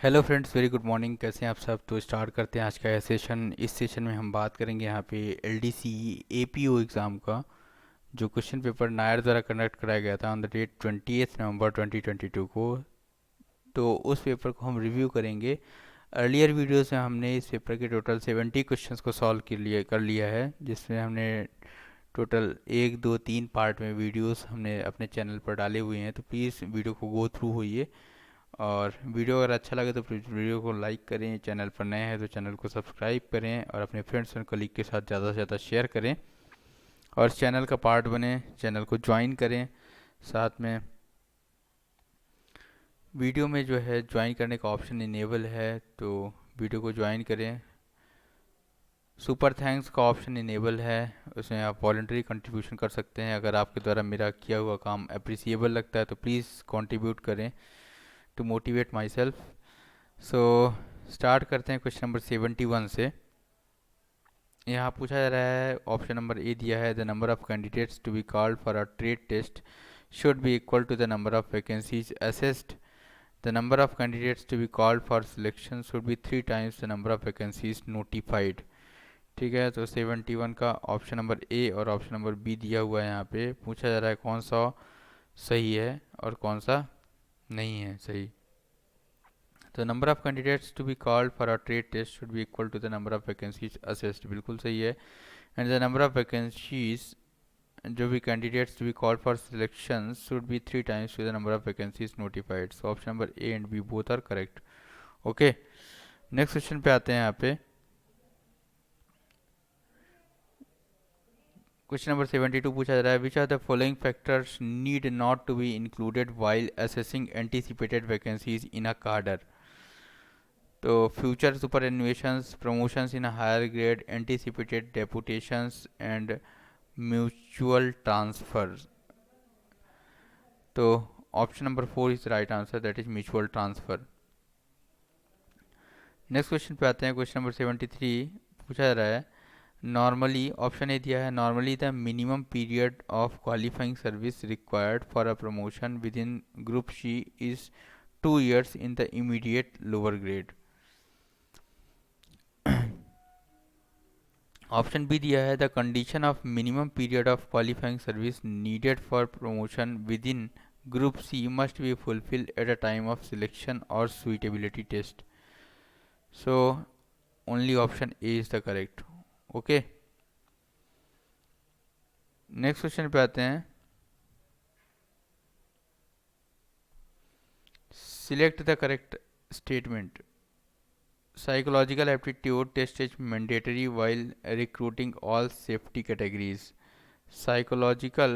Hello friends, very good morning. कैसे हैं आप सब? तो स्टार्ट करते हैं आज का यह सेशन। इस सेशन में हम बात करेंगे यहाँ पे एलडीसी एपीओ एग्ज़ाम का, जो क्वेश्चन पेपर नायर द्वारा कंडक्ट कराया गया था ऑन द डेट 28 नवंबर 2022 को। तो उस पेपर को हम रिव्यू करेंगे। अर्लियर वीडियोस में हमने इस पेपर के टोटल 70 क्वेश्चंस को सॉल्व कर लिया है, जिसमें हमने टोटल 1 2 3 पार्ट में वीडियोस हमने अपने चैनल पर डाले हुए हैं। तो प्लीज़ वीडियो को गो थ्रू होइए, और वीडियो अगर अच्छा लगे तो प्लीज़ वीडियो को लाइक करें। चैनल पर नए हैं तो चैनल को सब्सक्राइब करें, और अपने फ्रेंड्स एंड कलीग के साथ ज़्यादा से ज़्यादा शेयर करें, और चैनल का पार्ट बने, चैनल को ज्वाइन करें। साथ में वीडियो में जो है ज्वाइन करने का ऑप्शन इनेबल है, तो वीडियो को ज्वाइन करें। सुपर थैंक्स का ऑप्शन इनेबल है, उसमें आप वॉलंटरी कंट्रीब्यूशन कर सकते हैं। अगर आपके द्वारा मेरा किया हुआ काम अप्रिसिएबल लगता है तो प्लीज़ कंट्रीब्यूट करें to motivate myself. So start करते हैं क्वेश्चन नंबर 71 से। यहाँ पूछा जा रहा है, ऑप्शन नंबर ए दिया है, the number of candidates to be called for a trade test should be equal to the number of vacancies assessed. The number of candidates to be called for selection should be 3 times the number of vacancies notified. ठीक है, तो 71 का option number ए और option number B दिया हुआ है। यहाँ पे पूछा जा रहा है कौन सा सही है और कौन सा नहीं है सही। तो number of candidates to be called for a trade test should be equal to the number of vacancies assessed, बिल्कुल सही है। And the number of vacancies जो भी candidates to be called for selection should be 3 times to the number of vacancies notified. So option number A and B both are correct. Okay, next question पे आते हैं। यहाँ पे question number 72 पूछा जा रहा है, which are the following factors need not to be included while assessing anticipated vacancies in a cadre. तो future superannuations, promotions in higher grade, anticipated deputations and mutual transfer. तो option number 4 is right answer, that is mutual transfer. Next question पे आते हैं। Question number 73 पूछा जा रहा है, normally, option A दिया है, normally the minimum period of qualifying service required for a promotion within group C is 2 years in the immediate lower grade. Option B दिया है, the condition of minimum period of qualifying service needed for promotion within group C must be fulfil at a time of selection और suitability test. So only option A is the correct. Okay, next question पे आते हैं। Select the correct statement. Psychological aptitude test is mandatory while recruiting all safety categories. Psychological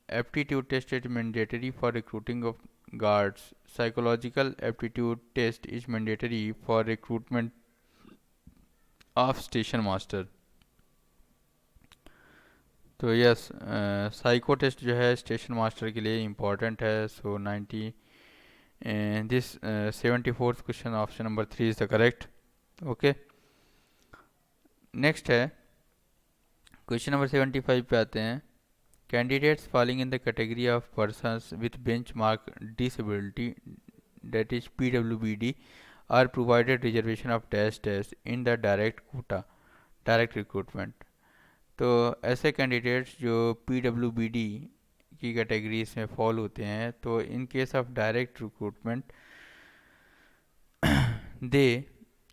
aptitude test is mandatory for recruiting of guards. Psychological aptitude test is mandatory for recruitment of station master. तो yes, psycho test जो है station master के लिए important है। So 90 this 74th question, option number 3 is the correct. Okay, next है question number 75 पे आते हैं। Candidates falling in the category of persons with benchmark disability, that is PWBD, are provided reservation of dash dash in the direct quota, direct recruitment. तो ऐसे candidates जो PWBD की categories में fall होते हैं, तो in case of direct recruitment they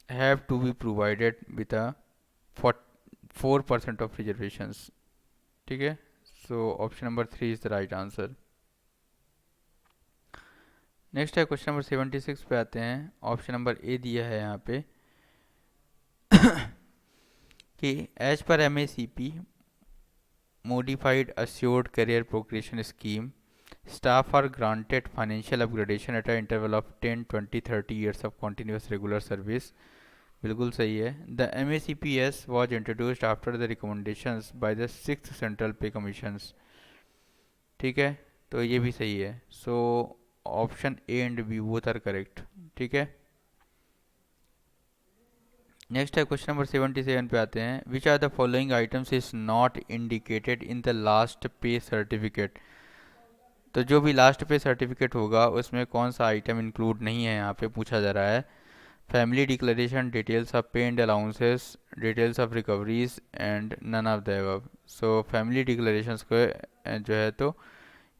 have to be provided with a 4% of reservations. ठीक है, so option number 3 is the right answer. Next है क्वेश्चन नंबर 76 पे आते हैं। ऑप्शन नंबर ए दिया है यहाँ पे कि as per MACP modified assured career progression scheme, staff are granted financial upgradation at an interval of 10 20 30 years of continuous regular service, बिल्कुल सही है। The MACPS was introduced after the recommendations by the 6th Central Pay Commissions। ठीक है, तो ये भी सही है। So option A and B both are correct. ठीक है, नेक्स्ट है क्वेश्चन नंबर 77 पे आते हैं। Which are the following items is not indicated in the last pay certificate. तो जो भी लास्ट पे सर्टिफिकेट होगा उसमें कौन सा आइटम इंक्लूड नहीं है, यहाँ पे पूछा जा रहा है। Family declaration, details of pay and allowances, details of recoveries and none of the above. So family declarations को जो है तो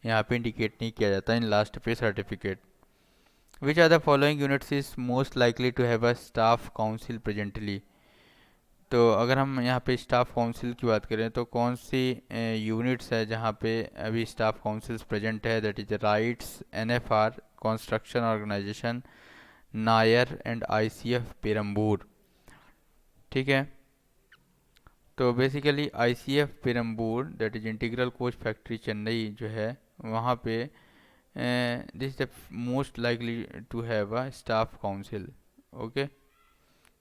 यहाँ पे इंडिकेट नहीं किया जाता in last pay certificate. Which are the following units is most likely to have a staff council presently. तो अगर हम यहाँ पे स्टाफ काउंसिल की बात करें तो कौन सी यूनिट्स है जहाँ पे अभी स्टाफ काउंसिल्स प्रेजेंट है? That is RITES, NFR, construction organisation, NAIR and ICF Perambur. ठीक है, तो basically ICF Perambur that is integral coach factory Chennai जो है वहाँ पे this the most likely to have a staff council. Okay,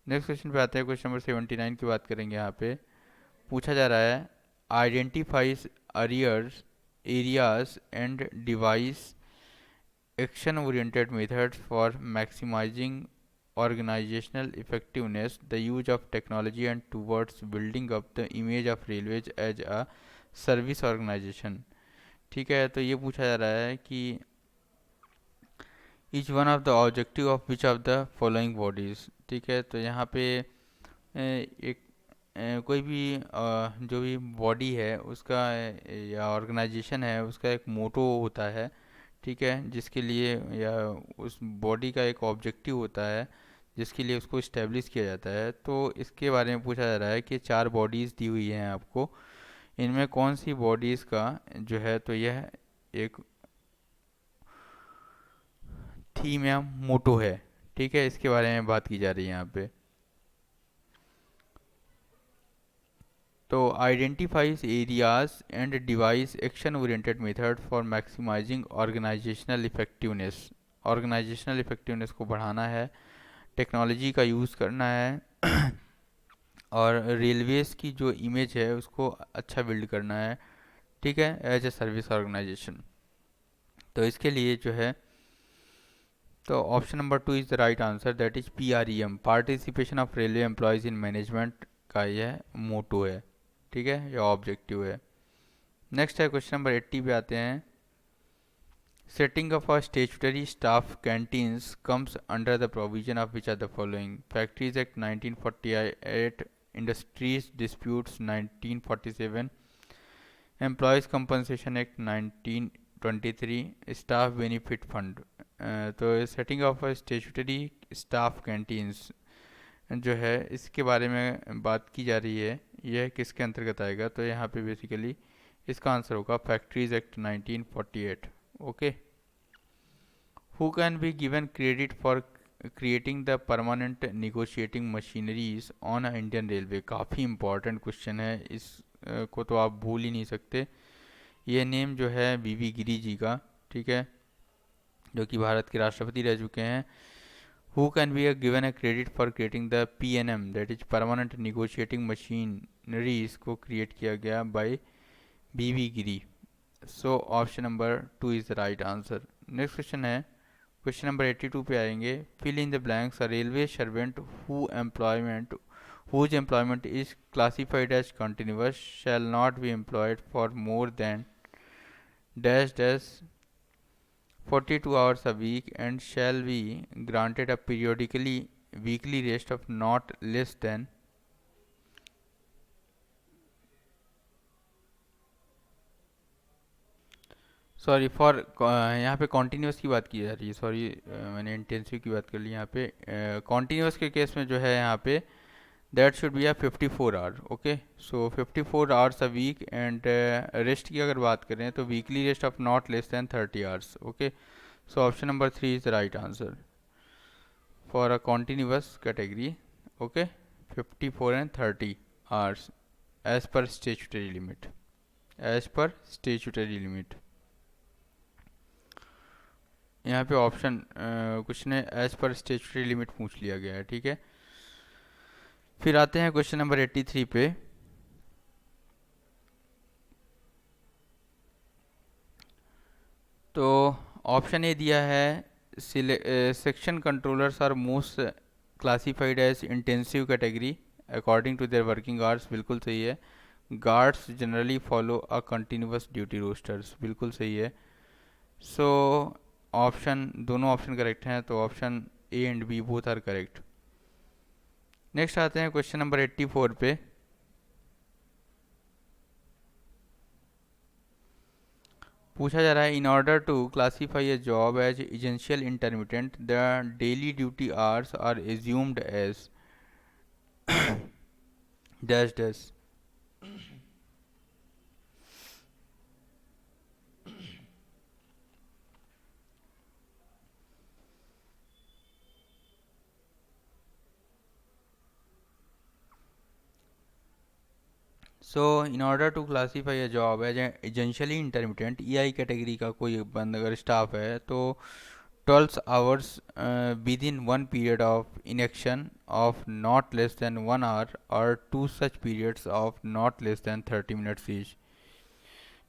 next question पे आते हैं। क्वेश्चन नंबर 79 की बात करेंगे। यहाँ पे पूछा जा रहा है identifies arrears areas and devise action oriented methods for maximising organizational effectiveness, the use of technology and towards building up the image of railways as a service organization। ठीक है, तो ये पूछा जा रहा है कि each one of the objective of which of the following bodies। ठीक है, तो यहाँ पे एक कोई भी जो भी बॉडी है उसका या ऑर्गेनाइजेशन है उसका एक मोटो होता है। ठीक है, जिसके लिए या उस बॉडी का एक ऑब्जेक्टिव होता है जिसके लिए उसको इस्टेब्लिश किया जाता है। तो इसके बारे में पूछा जा रहा है कि चार बॉडीज़ दी हुई हैं आपको, इनमें कौन सी बॉडीज़ का जो है तो यह एक थीम या मोटो है। ठीक है, इसके बारे में बात की जा रही है यहाँ पे। तो identifies areas and devise action oriented method for maximising organisational effectiveness. Organisational effectiveness को बढ़ाना है, टेक्नोलॉजी का यूज़ करना है और रेलवेज की जो इमेज है उसको अच्छा बिल्ड करना है। ठीक है, एज ए सर्विस ऑर्गेनाइजेशन। तो इसके लिए जो है तो option number 2 is the right answer, that is PREM, participation of railway employees in management का यह मोटो है। ठीक है, या ऑब्जेक्टिव है। नेक्स्ट है क्वेश्चन नंबर 80 पे आते हैं। Setting of a statutory staff canteens comes under the provision of which are the following? Factories act 1948, industries disputes 1947, employees compensation act 1923, staff benefit fund. तो setting of statutory staff canteens जो है इसके बारे में बात की जा रही है, यह किसके अंतर्गत आएगा? तो यहाँ पे बेसिकली इसका आंसर होगा factories act 1948। Okay, who can be given credit for creating the permanent negotiating machineries on Indian railway? काफ़ी इंपॉर्टेंट क्वेश्चन है, इस को तो आप भूल ही नहीं सकते। ये नेम जो है BV गिरी जी का, ठीक है, जो कि भारत के राष्ट्रपति रह चुके हैं। Who can be given a credit for creating the PNM that is permanent negotiating machineries को क्रिएट किया गया by BV Giri. So option number 2 is the right answer. Next question है क्वेश्चन नंबर 82 पे आएंगे। Fill in the blanks, a railway servant whose employment is classified as continuous shall not be employed for more than dash dash 42 hours a week and shall be granted a periodically weekly rest of not less than sorry for यहाँ पे continuous की बात की जा रही है। Sorry, मैंने intensive की बात कर ली। यहाँ पे कॉन्टीन्यूस के केस में जो है यहाँ पे that should be a 54 hour. Okay, so 54 hours a week and rest की अगर बात करें तो weekly rest off not less than 30 hours. Okay, so option number 3 is the right answer for a continuous category. Okay, 54 and 30 hours as per statutory limit, as per statutory limit. यहाँ पे option कुछ ने as per statutory limit पूछ लिया गया है। ठीक है, फिर आते हैं क्वेश्चन नंबर 83 पे। तो ऑप्शन ए दिया है section controllers are most classified as intensive category according to their working hours, बिल्कुल सही है। Guards generally follow a continuous duty rosters, बिल्कुल सही है। सो ऑप्शन दोनों ऑप्शन करेक्ट हैं, तो option A and B both are correct. Next आते हैं क्वेश्चन नंबर 84 पे। पूछा जा रहा है, in order to classify a job as essential intermittent the daily duty hours are assumed as dash dash. So in order to classify a job as essentially intermittent, EI category का कोई बंद अगर staff है तो 12 hours within one period of inaction of not less than 1 hour और two such periods of not less than 30 minutes each.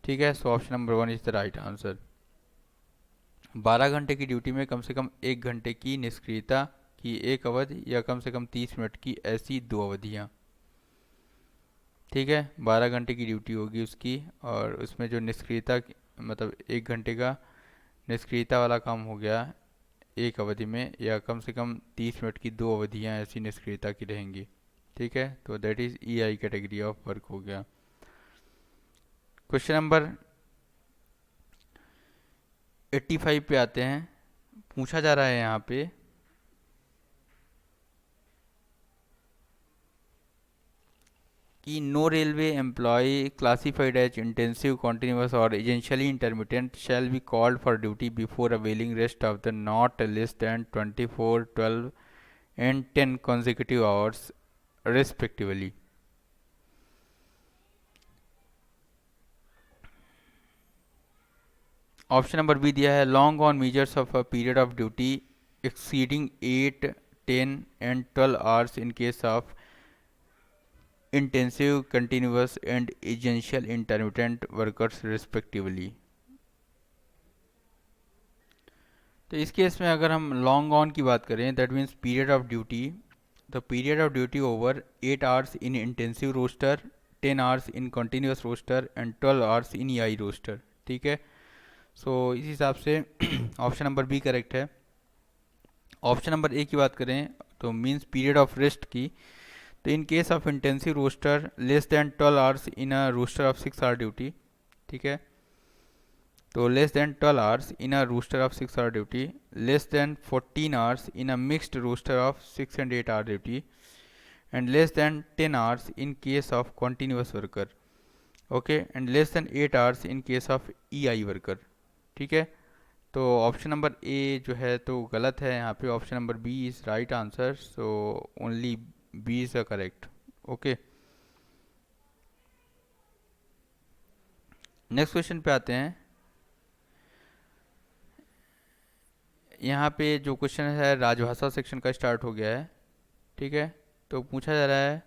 ठीक है, so option number 1 is the right answer. 12 घंटे की ड्यूटी में कम से कम 1 घंटे की निष्क्रियता की एक अवधि या कम से कम 30 मिनट की ऐसी 2 अवधियाँ। ठीक है, 12 घंटे की ड्यूटी होगी उसकी और उसमें जो निष्क्रियता मतलब 1 घंटे का निष्क्रियता वाला काम हो गया एक अवधि में, या कम से कम 30 मिनट की 2 अवधियाँ ऐसी निष्क्रियता की रहेंगी। ठीक है, तो that is EI category of work हो गया। क्वेश्चन नंबर 85 पे आते हैं। पूछा जा रहा है यहाँ पे, कि no railway employee classified as intensive continuous और essentially intermittent shall be called for duty before availing rest of the not less than 24, 12 and 10 consecutive hours respectively। Option number B दिया है, long on measures of a period of duty exceeding 8, 10 and 12 hours in case of intensive continuous and essential intermittent workers respectively. तो इस case में अगर हम long on की बात करें, that means period of duty, the period of duty over 8 hours in intensive roster, 10 hours in continuous roster and 12 hours in E I roster. ठीक है, सो इस हिसाब से ऑप्शन नंबर बी करेक्ट है। ऑप्शन नंबर ए की बात करें तो मीन्स पीरियड ऑफ रेस्ट की, तो in case of intensive roster less than 12 hours in a roster of 6 hour duty. ठीक है, तो less than 12 hours in a roster of 6 hour duty, less than 14 hours in a mixed roster of 6 and 8 hour duty and less than 10 hours in case of continuous worker. Okay, and less than 8 hours in case of E I worker. ठीक है, तो option number ए जो है तो गलत है यहाँ पे, option number B is right answer, so only B is the correct. Okay, next question पे आते हैं। यहाँ पे जो क्वेश्चन है राजभाषा सेक्शन का स्टार्ट हो गया है। ठीक है, तो पूछा जा रहा है,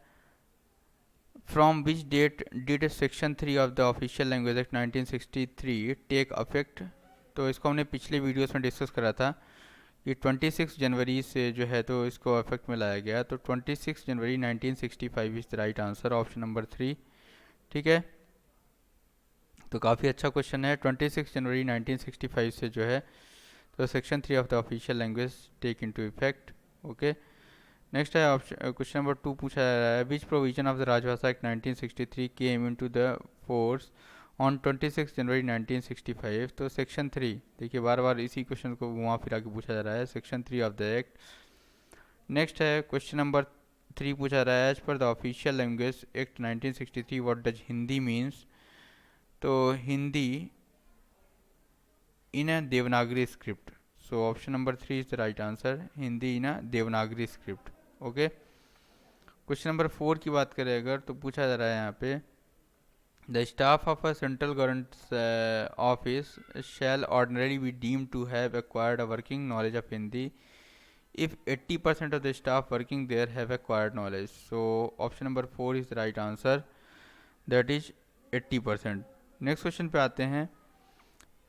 from which date did section 3 of the official language act 1963 take effect. तो इसको हमने पिछले वीडियोस में डिस्कस करा था कि 26 जनवरी से जो है तो इसको अफेक्ट में लाया गया, तो 26 January 1965 is the right answer, option number 3। ठीक है, तो काफ़ी अच्छा क्वेश्चन है। 26 जनवरी 1965 से जो है तो section 3 of the official language take into effect. Okay, next है ऑप्शन क्वेश्चन नंबर 2 पूछा जा रहा है, which provision of the Rajbhasha act 1963 came into the force on 26 January 1965। तो सेक्शन 3, देखिए बार बार इसी क्वेश्चन को घुमा फिरा के पूछा जा रहा है, section 3 of the act. Next है क्वेश्चन नंबर 3 पूछा रहा है, as per the official language act 1963 what does Hindi means. तो Hindi in a Devanagari script, so option number 3 is the right answer, Hindi in a Devanagari script. Okay, question number 4 की बात करें अगर, तो पूछा जा रहा है यहाँ पे, the staff of a central government office shall ordinary be deem to have acquired a working knowledge of Hindi if 80% of the staff working there have acquired knowledge। so option number 4 is the right answer, that is 80%। Next question पे आते हैं,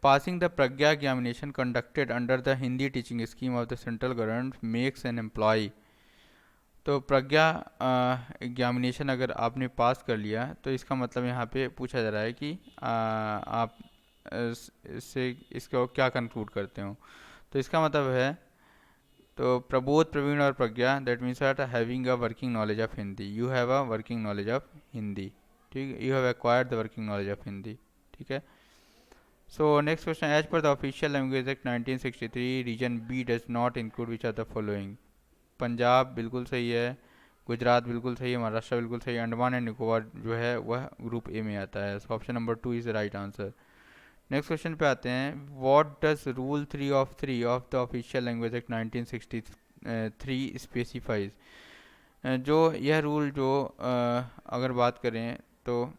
passing the Pragya examination conducted under the Hindi teaching scheme of the central government makes an employ. तो Pragya examination अगर आपने पास कर लिया तो इसका मतलब यहाँ पे पूछा जा रहा है कि आप इससे इसको क्या कंक्लूड करते हो। तो इसका मतलब है, तो प्रबोध, प्रवीण और Pragya, that means that having a working knowledge of Hindi, you have a working knowledge of Hindi, ठीक है, you have acquired the working knowledge of Hindi, ठीक है। So next question, as per the official language act 1963 region B does not include which are the following. Punjab बिल्कुल सही है, गुजरात बिल्कुल सही है, महाराष्ट्र बिल्कुल सही है, अंडमान एंड निकोबार जो है वह ग्रुप ए में आता है। So option number 2 is the right answer. Next question पे आते हैं, what does rule 3 of the official language act 1963 specifies. जो यह रूल जो अगर बात करें तो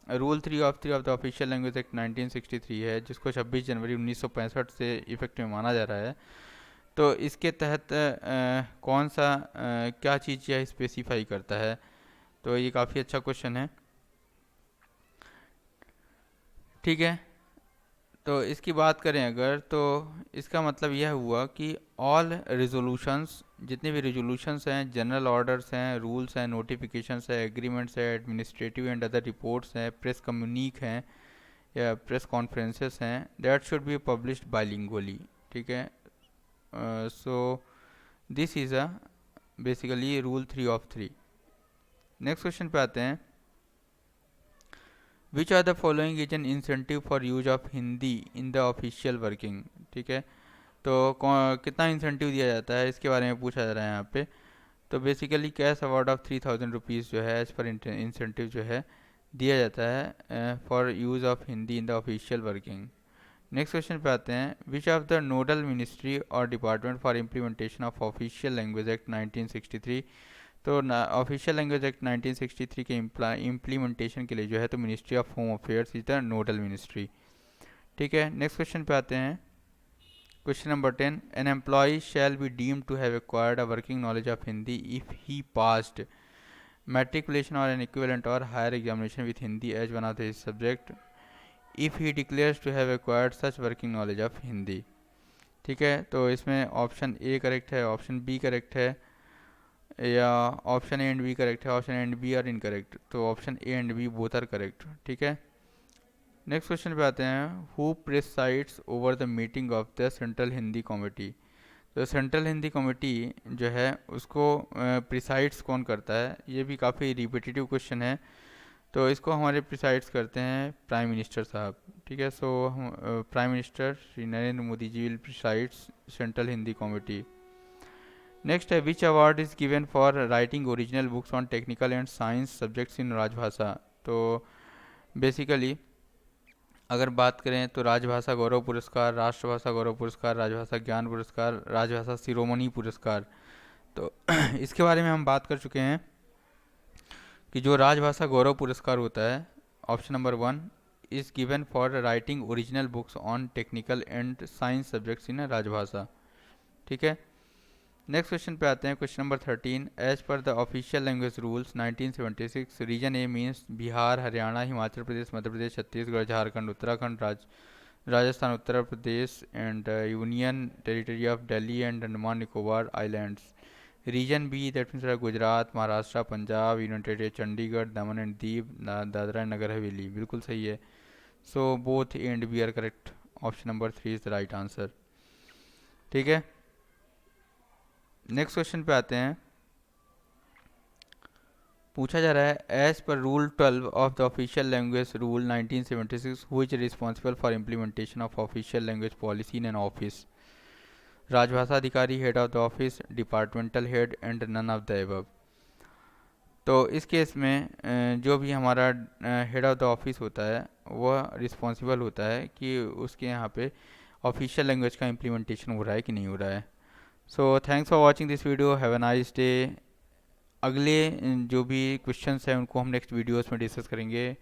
rule 3 of the official language act 1963 है, जिसको 26 जनवरी 1965 से इफेक्ट में माना जा रहा है। तो इसके तहत कौन सा क्या चीज़ यह स्पेसिफाई करता है, तो ये काफ़ी अच्छा क्वेश्चन है, ठीक है। तो इसकी बात करें अगर, तो इसका मतलब यह हुआ कि ऑल रेजोल्यूशंस, जितने भी रेजोल्यूशंस हैं, जनरल ऑर्डर्स हैं, रूल्स हैं, नोटिफिकेशंस हैं, एग्रीमेंट्स हैं, एडमिनिस्ट्रेटिव एंड अदर रिपोर्ट्स हैं, प्रेस कम्युनिक हैं या प्रेस कॉन्फ्रेंसेस हैं, that should be published bilingually, ठीक है। So this is a basically rule 3 of 3। Next question पे आते हैं, which are the following is an incentive for use of Hindi in the official working, ठीक है। तो कितना इंसेंटिव दिया जाता है इसके बारे में पूछा जा रहा है यहाँ पे। तो basically cash award of 3000 rupees जो है एज पर इंसेंटिव जो है दिया जाता है for use of Hindi in the official working. Next question पे आते हैं, which of the nodal ministry और department for implementation of official language act 1963। तो ऑफिशियल लैंग्वेज एक्ट 1963 के इम्प्लीमेंटेशन के लिए जो है तो ministry of home affairs is the nodal ministry, ठीक है। नेक्स्ट क्वेश्चन पे आते हैं, question number 10, an employ shall be deemed to have acquired a working knowledge of Hindi if he passed matriculation or an equivalent or higher examination with Hindi as one of his subject if he declares to have acquired such working knowledge of Hindi, ठीक है। तो इसमें option A correct है, option B correct है, या option A and B correct है, option A and B are incorrect, तो option A and B both are correct, ठीक है। नेक्स्ट क्वेश्चन पे आते हैं, who presides over the meeting of the central Hindi committee. तो सेंट्रल हिंदी कमेटी जो है उसको प्रिसाइड्स कौन करता है, ये भी काफ़ी रिपीटेटिव क्वेश्चन है। तो इसको हमारे प्रिसाइड्स करते हैं प्राइम मिनिस्टर साहब, ठीक है। So prime minister Shri Narendra Modi ji will presides central Hindi committee. Next है, which award is given for writing original books on technical and science subjects in Rajbhasha. तो बेसिकली अगर बात करें तो राजभाषा गौरव पुरस्कार, राष्ट्रभाषा गौरव पुरस्कार, राजभाषा ज्ञान पुरस्कार, राजभाषा शिरोमणि पुरस्कार। तो इसके बारे में हम बात कर चुके हैं कि जो राजभाषा गौरव पुरस्कार होता है, option number 1 is given for writing original books on technical and science subjects in Rajbhasha, ठीक है। नेक्स्ट क्वेश्चन पे आते हैं, question number 13, as per the official language rules 1976 region A means Bihar, Haryana, Himachal Pradesh, Madhya Pradesh, Chhattisgarh, Jharkhand, Uttarakhand, Rajasthan, Uttar Pradesh and union territory of Delhi and Andaman Nicobar islands. Region B that means Gujarat, Maharashtra, Punjab, union territory Chandigarh, Daman and Diu, Dadra and Nagar Haveli, बिल्कुल सही है। So both A and B are correct, option number 3 is the right answer, ठीक है। Next question पे आते हैं, पूछा जा रहा है, as per rule 12 of the official language rule 1976 who is responsible for implementation of official language policy in an office. Rajbhasha Adhikari, head of the office, departmental head and none of the above. तो इस case में जो भी हमारा head of the office होता है वह responsible होता है कि उसके यहाँ पे ऑफिशियल लैंग्वेज का इम्प्लीमेंटेशन हो रहा है कि नहीं हो रहा है। So thanks for watching this video, have a nice day. अगले जो भी क्वेश्चंस हैं उनको हम नेक्स्ट वीडियोस में डिस्कस करेंगे।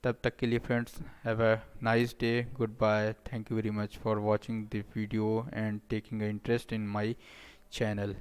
तब तक के लिए friends, have a nice day, goodbye, thank you very much for watching the video and taking interest in my channel.